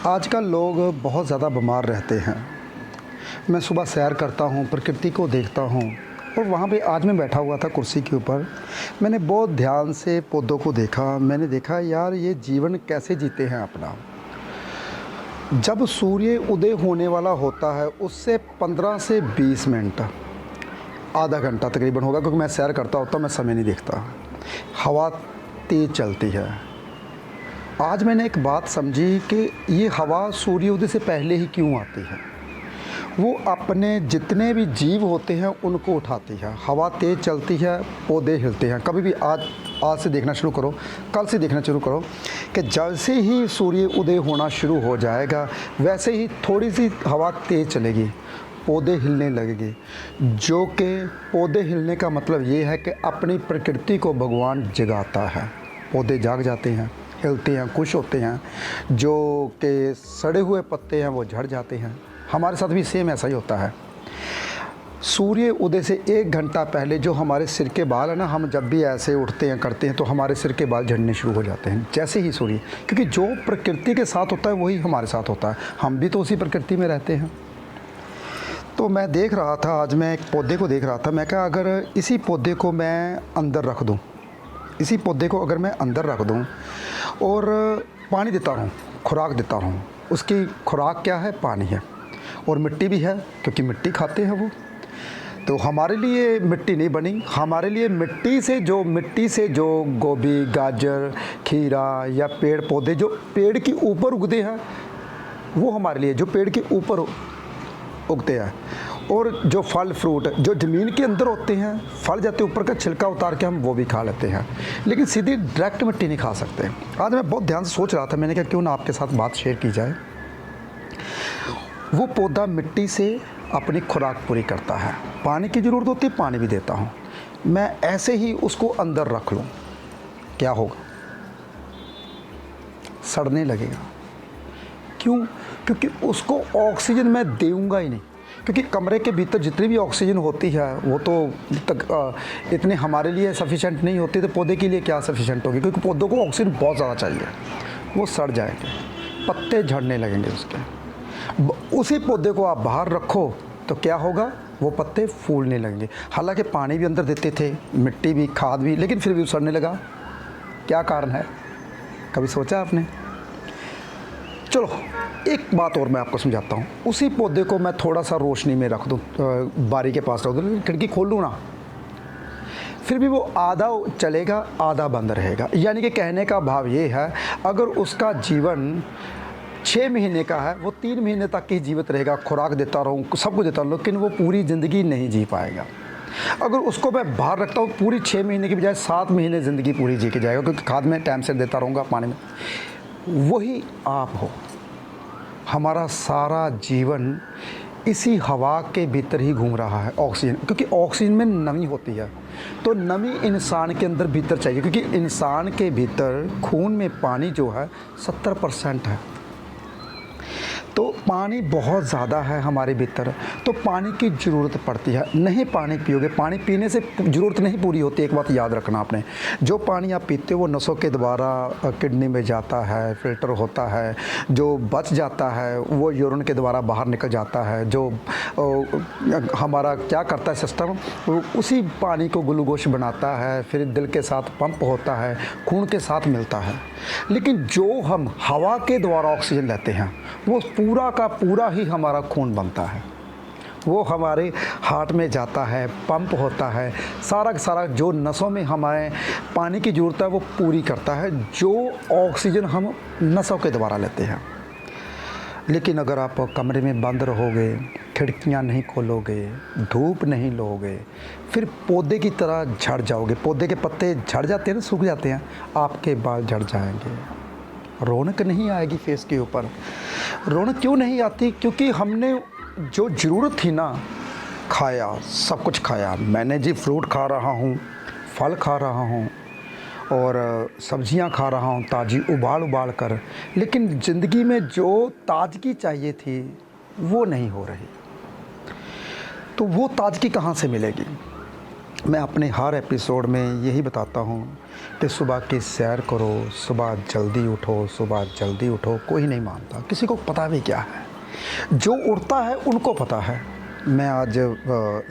आजकल लोग बहुत ज़्यादा बीमार रहते हैं। मैं सुबह सैर करता हूँ, प्रकृति को देखता हूँ और वहाँ पे आज मैं बैठा हुआ था कुर्सी के ऊपर। मैंने बहुत ध्यान से पौधों को देखा। मैंने देखा यार ये जीवन कैसे जीते हैं अपना। जब सूर्य उदय होने वाला होता है उससे 15 से 20 मिनट, आधा घंटा तकरीबन होगा, क्योंकि मैं सैर करता होता मैं समय नहीं देखता। हवा तेज़ चलती है। आज मैंने एक बात समझी कि ये हवा सूर्योदय से पहले ही क्यों आती है। वो अपने जितने भी जीव होते हैं उनको उठाती है। हवा तेज़ चलती है, पौधे हिलते हैं। कभी भी आज से देखना शुरू करो, कल से देखना शुरू करो कि जैसे ही सूर्य उदय होना शुरू हो जाएगा वैसे ही थोड़ी सी हवा तेज़ चलेगी, पौधे हिलने लगेंगे। जो कि पौधे हिलने का मतलब ये है कि अपनी प्रकृति को भगवान जगाता है। पौधे जाग जाते हैं, हिलते हैं, खुश होते हैं। जो कि सड़े हुए पत्ते हैं वो झड़ जाते हैं। हमारे साथ भी सेम ऐसा ही होता है। सूर्य उदय से 1 घंटा पहले जो हमारे सिर के बाल हैं ना, हम जब भी ऐसे उठते हैं करते हैं तो हमारे सिर के बाल झड़ने शुरू हो जाते हैं जैसे ही सूर्य, क्योंकि जो प्रकृति के साथ होता है वही हमारे साथ होता है। हम भी तो उसी प्रकृति में रहते हैं। तो मैं देख रहा था, आज मैं एक पौधे को देख रहा था। मैं कहा अगर इसी पौधे को मैं अंदर रख दूं, इसी पौधे को अगर मैं अंदर रख दूं और पानी देता रहूं, खुराक देता रहूं। उसकी खुराक क्या है? पानी है और मिट्टी भी है, क्योंकि मिट्टी खाते हैं वो। तो हमारे लिए मिट्टी नहीं बनी। हमारे लिए मिट्टी से जो गोभी, गाजर, खीरा या पेड़ पौधे जो पेड़ के ऊपर उगते हैं वो हमारे लिए, जो पेड़ के ऊपर उगते हैं। और जो फल फ्रूट जो ज़मीन के अंदर होते हैं, फल जाते ऊपर का छिलका उतार के हम वो भी खा लेते हैं, लेकिन सीधी डायरेक्ट मिट्टी नहीं खा सकते। आज मैं बहुत ध्यान से सोच रहा था, मैंने कहा क्यों ना आपके साथ बात शेयर की जाए। वो पौधा मिट्टी से अपनी खुराक पूरी करता है। पानी की ज़रूरत होती है, पानी भी देता हूँ। मैं ऐसे ही उसको अंदर रख लूँ, क्या होगा? सड़ने लगेगा। क्यों? क्योंकि उसको ऑक्सीजन मैं दूंगा ही नहीं। क्योंकि कमरे के भीतर जितनी भी ऑक्सीजन होती है वो तो इतने हमारे लिए सफिशेंट नहीं होती, तो पौधे के लिए क्या सफिशेंट होगी? क्योंकि पौधों को ऑक्सीजन बहुत ज़्यादा चाहिए। वो सड़ जाएंगे, पत्ते झड़ने लगेंगे उसके। उसी पौधे को आप बाहर रखो तो क्या होगा? वो पत्ते फूलने लगेंगे। हालांकि पानी भी अंदर देते थे, मिट्टी भी, खाद भी, लेकिन फिर भी सड़ने लगा। क्या कारण है? कभी सोचा आपने? चलो एक बात और मैं आपको समझाता हूँ। उसी पौधे को मैं थोड़ा सा रोशनी में रख दूँ, बारी के पास रख दूँ, खिड़की खोल लूँ ना, फिर भी वो आधा चलेगा आधा बंद रहेगा। यानी कि कहने का भाव ये है, अगर उसका जीवन 6 महीने का है, वो 3 महीने तक ही जीवित रहेगा। खुराक देता रहूँ, सब कुछ देता रहूँ, लेकिन वो पूरी ज़िंदगी नहीं जी पाएगा। अगर उसको मैं बाहर रखता हूँ, पूरी 6 महीने की बजाय 7 महीने ज़िंदगी पूरी जी के जाएगा, क्योंकि खाद में टाइम से देता रहूँगा, पानी में। वही आप हो। हमारा सारा जीवन इसी हवा के भीतर ही घूम रहा है, ऑक्सीजन, क्योंकि ऑक्सीजन में नमी होती है। तो नमी इंसान के अंदर भीतर चाहिए, क्योंकि इंसान के भीतर खून में पानी जो है 70% है। तो पानी बहुत ज़्यादा है हमारे भीतर, तो पानी की ज़रूरत पड़ती है। नहीं पानी पियोगे, पानी पीने से ज़रूरत नहीं पूरी होती। एक बात याद रखना आपने, जो पानी आप पीते हो वो नसों के द्वारा किडनी में जाता है, फिल्टर होता है, जो बच जाता है वो यूरिन के द्वारा बाहर निकल जाता है। जो हमारा क्या करता है सिस्टम, उसी पानी को ग्लूकोज बनाता है, फिर दिल के साथ पंप होता है, खून के साथ मिलता है। लेकिन जो हम हवा के द्वारा ऑक्सीजन लेते हैं वो पूरा का पूरा ही हमारा खून बनता है। वो हमारे हार्ट में जाता है, पंप होता है, सारा का सारा जो नसों में हमारे पानी की ज़रूरत है वो पूरी करता है, जो ऑक्सीजन हम नसों के द्वारा लेते हैं। लेकिन अगर आप कमरे में बंद रहोगे, खिड़कियां नहीं खोलोगे, धूप नहीं लोगे, फिर पौधे की तरह झड़ जाओगे। पौधे के पत्ते झड़ जाते हैं ना, सूख जाते हैं, आपके बाल झड़ जाएंगे। रौनक नहीं आएगी फेस के ऊपर। रौनक क्यों नहीं आती? क्योंकि हमने जो ज़रूरत थी ना, खाया, सब कुछ खाया। मैंने जी फ्रूट खा रहा हूँ, फल खा रहा हूँ और सब्जियां खा रहा हूँ ताज़ी उबाल कर, लेकिन ज़िंदगी में जो ताजगी चाहिए थी वो नहीं हो रही। तो वो ताजगी कहाँ से मिलेगी? मैं अपने हर एपिसोड में यही बताता हूँ कि सुबह की सैर करो, सुबह जल्दी उठो, कोई नहीं मानता, किसी को पता भी क्या है। जो उठता है उनको पता है। मैं आज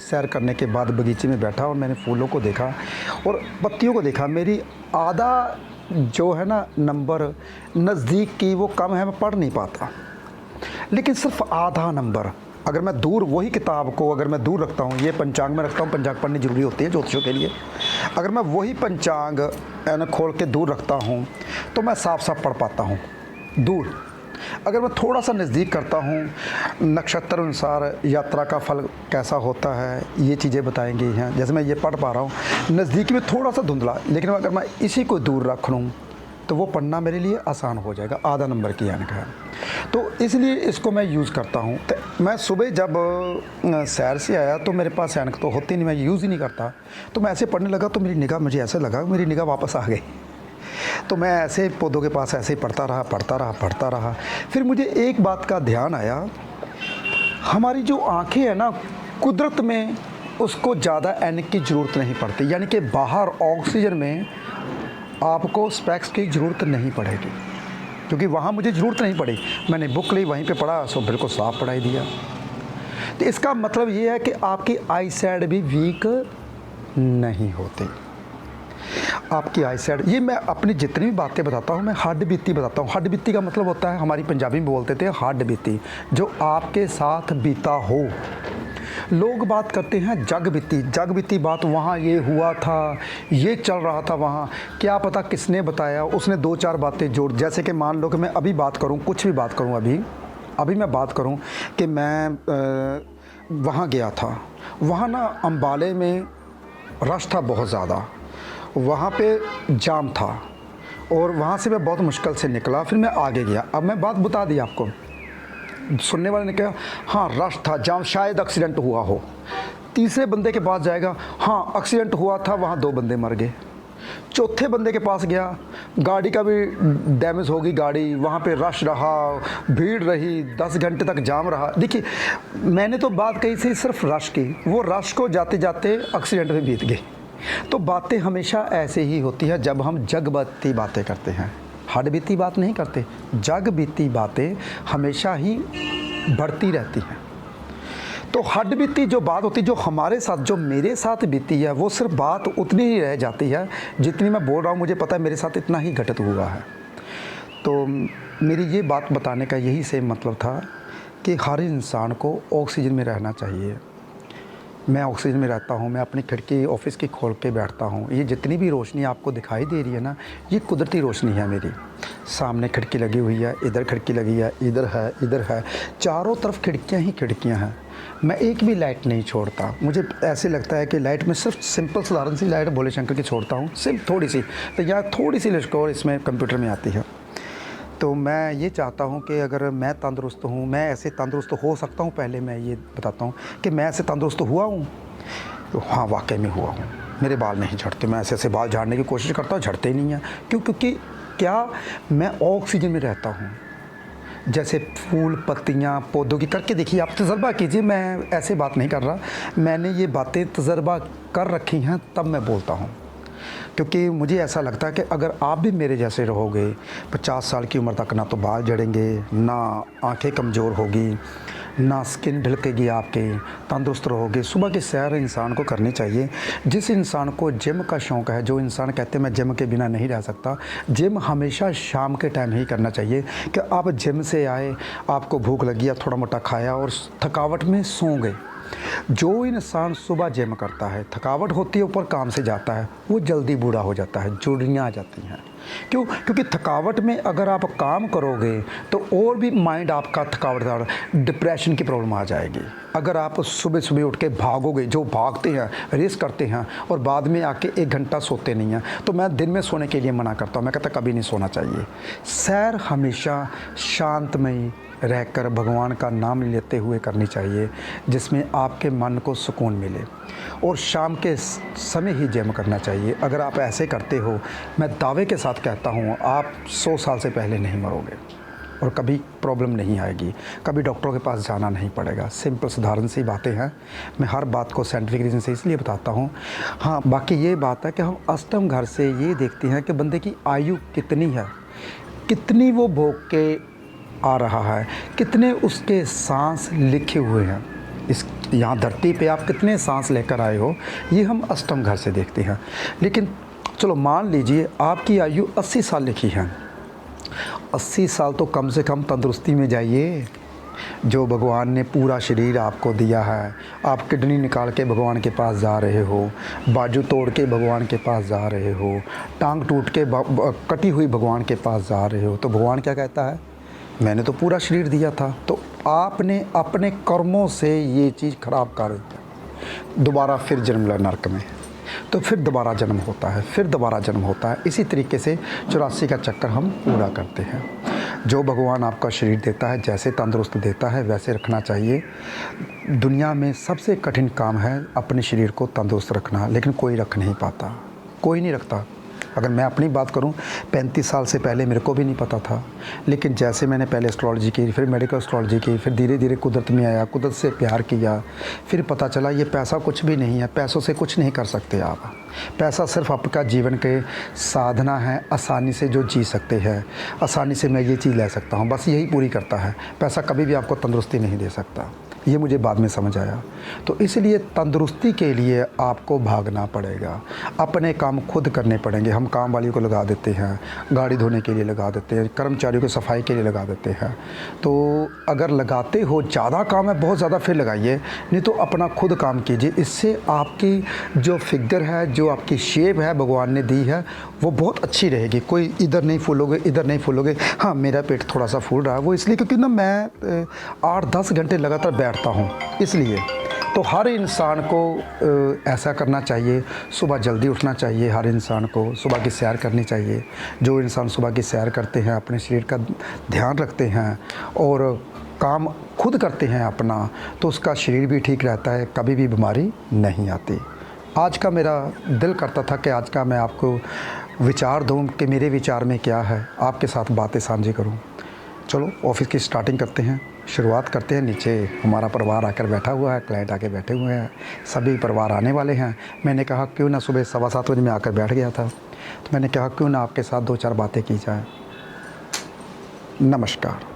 सैर करने के बाद बगीचे में बैठा और मैंने फूलों को देखा और पत्तियों को देखा। मेरी आधा जो है ना नंबर नज़दीक की वो कम है, मैं पढ़ नहीं पाता, लेकिन सिर्फ आधा नंबर अगर मैं दूर वही किताब को अगर मैं दूर रखता हूँ, ये पंचांग में रखता हूँ, पंचांग पढ़नी ज़रूरी होती है ज्योतिषियों के लिए। अगर मैं वही पंचांग खोल के दूर रखता हूँ तो मैं साफ साफ पढ़ पाता हूँ दूर। अगर मैं थोड़ा सा नज़दीक करता हूँ, नक्षत्र अनुसार यात्रा का फल कैसा होता है, ये चीज़ें बताएंगी हैं। जैसे मैं ये पढ़ पा रहा हूँ नज़दीकी में थोड़ा सा धुंधला, लेकिन अगर मैं इसी को दूर रख लूँ तो वो पढ़ना मेरे लिए आसान हो जाएगा, आधा नंबर की यानी का। तो इसलिए इसको मैं यूज़ करता हूँ। तो मैं सुबह जब सैर से आया तो मेरे पास ऐनक तो होती नहीं, मैं यूज़ ही नहीं करता, तो मैं ऐसे पढ़ने लगा तो मेरी निगाह, मुझे ऐसा लगा मेरी निगाह वापस आ गई। तो मैं ऐसे पौधों के पास ऐसे ही पढ़ता रहा। फिर मुझे एक बात का ध्यान आया, हमारी जो आँखें हैं ना, कुदरत में उसको ज़्यादा ऐनक की ज़रूरत नहीं पड़ती, यानी कि बाहर ऑक्सीजन में आपको स्पेक्स की ज़रूरत नहीं पड़ेगी, क्योंकि वहाँ मुझे ज़रूरत नहीं पड़ी। मैंने बुक ली, वहीं पे पढ़ा, सो बिल्कुल साफ पढ़ाई दिया। तो इसका मतलब ये है कि आपकी आई साइड भी वीक नहीं होती। आपकी आई साइड, ये मैं अपनी जितनी भी बातें बताता हूँ मैं हड्ड बीती बताता हूँ। हड्ड बीती का मतलब होता है, हमारी पंजाबी में बोलते थे हड्ड बीती, जो आपके साथ बीता हो। लोग बात करते हैं जग बीती बात, वहाँ ये हुआ था, ये चल रहा था वहाँ, क्या पता किसने बताया, उसने दो चार बातें जोड़। जैसे कि मान लो कि मैं अभी बात करूँ, कुछ भी बात करूँ, अभी मैं बात करूँ कि मैं वहाँ गया था, वहाँ ना अम्बाले में रश था बहुत ज़्यादा, वहाँ पे जाम था और वहाँ से मैं बहुत मुश्किल से निकला, फिर मैं आगे गया। अब मैं बात बता दी आपको, सुनने वाले ने कहा हाँ रश था, जाम, शायद एक्सीडेंट हुआ हो। तीसरे बंदे के पास जाएगा, हाँ एक्सीडेंट हुआ था, वहाँ 2 बंदे मर गए। चौथे बंदे के पास गया, गाड़ी का भी डैमेज होगी गाड़ी, वहाँ पे रश रहा, भीड़ रही, 10 घंटे तक जाम रहा। देखिए मैंने तो बात कही थी सिर्फ रश की, वो रश को जाते जाते एक्सीडेंट में बीत गई। तो बातें हमेशा ऐसे ही होती है जब हम जग बीती बातें करते हैं, हड्ड बीती बात नहीं करते। जग बीती बातें हमेशा ही बढ़ती रहती हैं। तो हड्ड बीती जो बात होती, जो हमारे साथ, जो मेरे साथ बीती है, वो सिर्फ बात उतनी ही रह जाती है जितनी मैं बोल रहा हूँ। मुझे पता है मेरे साथ इतना ही घटित हुआ है। तो मेरी ये बात बताने का यही सेम मतलब था कि हर इंसान को ऑक्सीजन में रहना चाहिए। मैं ऑक्सीजन में रहता हूँ, मैं अपनी खिड़की ऑफिस की खोल के बैठता हूँ। ये जितनी भी रोशनी आपको दिखाई दे रही है ना, ये कुदरती रोशनी है। मेरी सामने खिड़की लगी हुई है, इधर खिड़की लगी है, इधर है, चारों तरफ खिड़कियाँ ही खिड़कियाँ हैं। मैं एक भी लाइट नहीं छोड़ता। मुझे ऐसे लगता है कि लाइट में सिर्फ सिंपल साधारण सी लाइट भोले शंकर की छोड़ता हूँ, सिर्फ थोड़ी सी, तो यहाँ थोड़ी सी लिस्कोर इसमें कंप्यूटर में आती है। तो मैं ये चाहता हूँ कि अगर मैं तंदुरुस्त हूँ, मैं ऐसे तंदुरुस्त हो सकता हूँ। पहले मैं ये बताता हूँ कि मैं ऐसे तंदुरुस्त हुआ हूँ, तो हाँ वाकई में हुआ हूँ। मेरे बाल नहीं झड़ते, मैं ऐसे बाल झाड़ने की कोशिश करता हूँ, झड़ते ही नहीं हैं। क्योंकि क्या, मैं ऑक्सीजन में रहता हूँ। जैसे फूल पत्तियाँ पौधों की करके देखिए, आप तजर्बा कीजिए, मैं ऐसे बात नहीं कर रहा, मैंने ये बातें तजर्बा कर रखी हैं तब मैं बोलता हूँ। क्योंकि मुझे ऐसा लगता है कि अगर आप भी मेरे जैसे रहोगे 50 साल की उम्र तक, ना तो बाल झड़ेंगे, ना आंखें कमज़ोर होगी, ना स्किन ढलकेगी आपके, तंदुरुस्त रहोगे। सुबह की सैर इंसान को करनी चाहिए। जिस इंसान को जिम का शौक़ है, जो इंसान कहते हैं मैं जिम के बिना नहीं रह सकता, जिम हमेशा शाम के टाइम ही करना चाहिए। कि आप जिम से आए, आपको भूख लगी है, थोड़ा मोटा खाया और थकावट में सो गए। जो इंसान सुबह जिम करता है, थकावट होती है, ऊपर काम से जाता है, वो जल्दी बूढ़ा हो जाता है, जुड़ियाँ आ जाती हैं। क्यों? क्योंकि थकावट में अगर आप काम करोगे तो और भी माइंड आपका थकावट, डिप्रेशन की प्रॉब्लम आ जाएगी। अगर आप सुबह सुबह उठ के भागोगे, जो भागते हैं, रेस करते हैं और बाद में आके 1 घंटा सोते नहीं हैं, तो मैं दिन में सोने के लिए मना करता हूँ। मैं कहता कभी नहीं सोना चाहिए। सैर हमेशा शांतमयी रहकर भगवान का नाम लेते हुए करनी चाहिए, जिसमें आपके मन को सुकून मिले। और शाम के समय ही जिम करना चाहिए। अगर आप ऐसे करते हो, मैं दावे के साथ कहता हूँ आप 100 साल से पहले नहीं मरोगे। और कभी प्रॉब्लम नहीं आएगी, कभी डॉक्टरों के पास जाना नहीं पड़ेगा। सिंपल साधारण सी बातें हैं। मैं हर बात को साइंटिफिक रीज़न से इसलिए बताता हूँ। हाँ, बाकी ये बात है कि हम अष्टम घर से ये देखते हैं कि बंदे की आयु कितनी है, कितनी वो भोग के आ रहा है, कितने उसके सांस लिखे हुए हैं, इस यहाँ धरती पे आप कितने सांस लेकर आए हो, ये हम अष्टम घर से देखते हैं। लेकिन चलो मान लीजिए आपकी आयु 80 साल लिखी है, 80 साल तो कम से कम तंदुरुस्ती में जाइए। जो भगवान ने पूरा शरीर आपको दिया है, आप किडनी निकाल के भगवान के पास जा रहे हो, बाजू तोड़ के भगवान के पास जा रहे हो, टांग टूट के कटी हुई भगवान के पास जा रहे हो, तो भगवान क्या कहता है, मैंने तो पूरा शरीर दिया था। तो आपने अपने कर्मों से ये चीज़ खराब कर दी, दोबारा फिर जन्म लेना नरक में, तो फिर दोबारा जन्म होता है, फिर दोबारा जन्म होता है। इसी तरीके से 84 का चक्कर हम पूरा करते हैं। जो भगवान आपका शरीर देता है, जैसे तंदुरुस्त देता है वैसे रखना चाहिए। दुनिया में सबसे कठिन काम है अपने शरीर को तंदुरुस्त रखना, लेकिन कोई रख नहीं पाता, कोई नहीं रखता। अगर मैं अपनी बात करूं, 35 साल से पहले मेरे को भी नहीं पता था, लेकिन जैसे मैंने पहले एस्ट्रोलॉजी की, फिर मेडिकल एस्ट्रोलॉजी की, फिर धीरे धीरे कुदरत में आया, कुदरत से प्यार किया, फिर पता चला ये पैसा कुछ भी नहीं है, पैसों से कुछ नहीं कर सकते आप। पैसा सिर्फ आपका जीवन के साधना है, आसानी से जो जी सकते हैं, आसानी से मैं ये चीज़ ले सकता हूँ, बस यही पूरी करता है। पैसा कभी भी आपको तंदुरुस्ती नहीं दे सकता, ये मुझे बाद में समझ आया। तो इसलिए तंदुरुस्ती के लिए आपको भागना पड़ेगा, अपने काम खुद करने पड़ेंगे। हम काम वाली को लगा देते हैं, गाड़ी धोने के लिए लगा देते हैं, कर्मचारियों को सफाई के लिए लगा देते हैं। तो अगर लगाते हो, ज़्यादा काम है, बहुत ज़्यादा, फिर लगाइए, नहीं तो अपना खुद काम कीजिए। इससे आपकी जो फिगर है, जो आपकी शेप है भगवान ने दी है, वो बहुत अच्छी रहेगी। कोई इधर नहीं फूलोगे, इधर नहीं फूलोगे। हाँ, मेरा पेट थोड़ा सा फूल रहा है, वो इसलिए क्योंकि ना मैं 8-10 घंटे लगातार बैठता हूँ, इसलिए। तो हर इंसान को ऐसा करना चाहिए, सुबह जल्दी उठना चाहिए, हर इंसान को सुबह की सैर करनी चाहिए। जो इंसान सुबह की सैर करते हैं, अपने शरीर का ध्यान रखते हैं और काम खुद करते हैं अपना, तो उसका शरीर भी ठीक रहता है, कभी भी बीमारी नहीं आती। आज का मेरा दिल करता था कि आज का मैं आपको विचार दूं कि मेरे विचार में क्या है, आपके साथ बातें साझी करूं। चलो ऑफिस की स्टार्टिंग करते हैं, शुरुआत करते हैं। नीचे हमारा परिवार आकर बैठा हुआ है, क्लाइंट आके बैठे हुए हैं, सभी परिवार आने वाले हैं। मैंने कहा क्यों ना सुबह 7:15 बजे मैं आकर बैठ गया था, तो मैंने कहा क्यों ना आपके साथ 2-4 बातें की जाए। नमस्कार।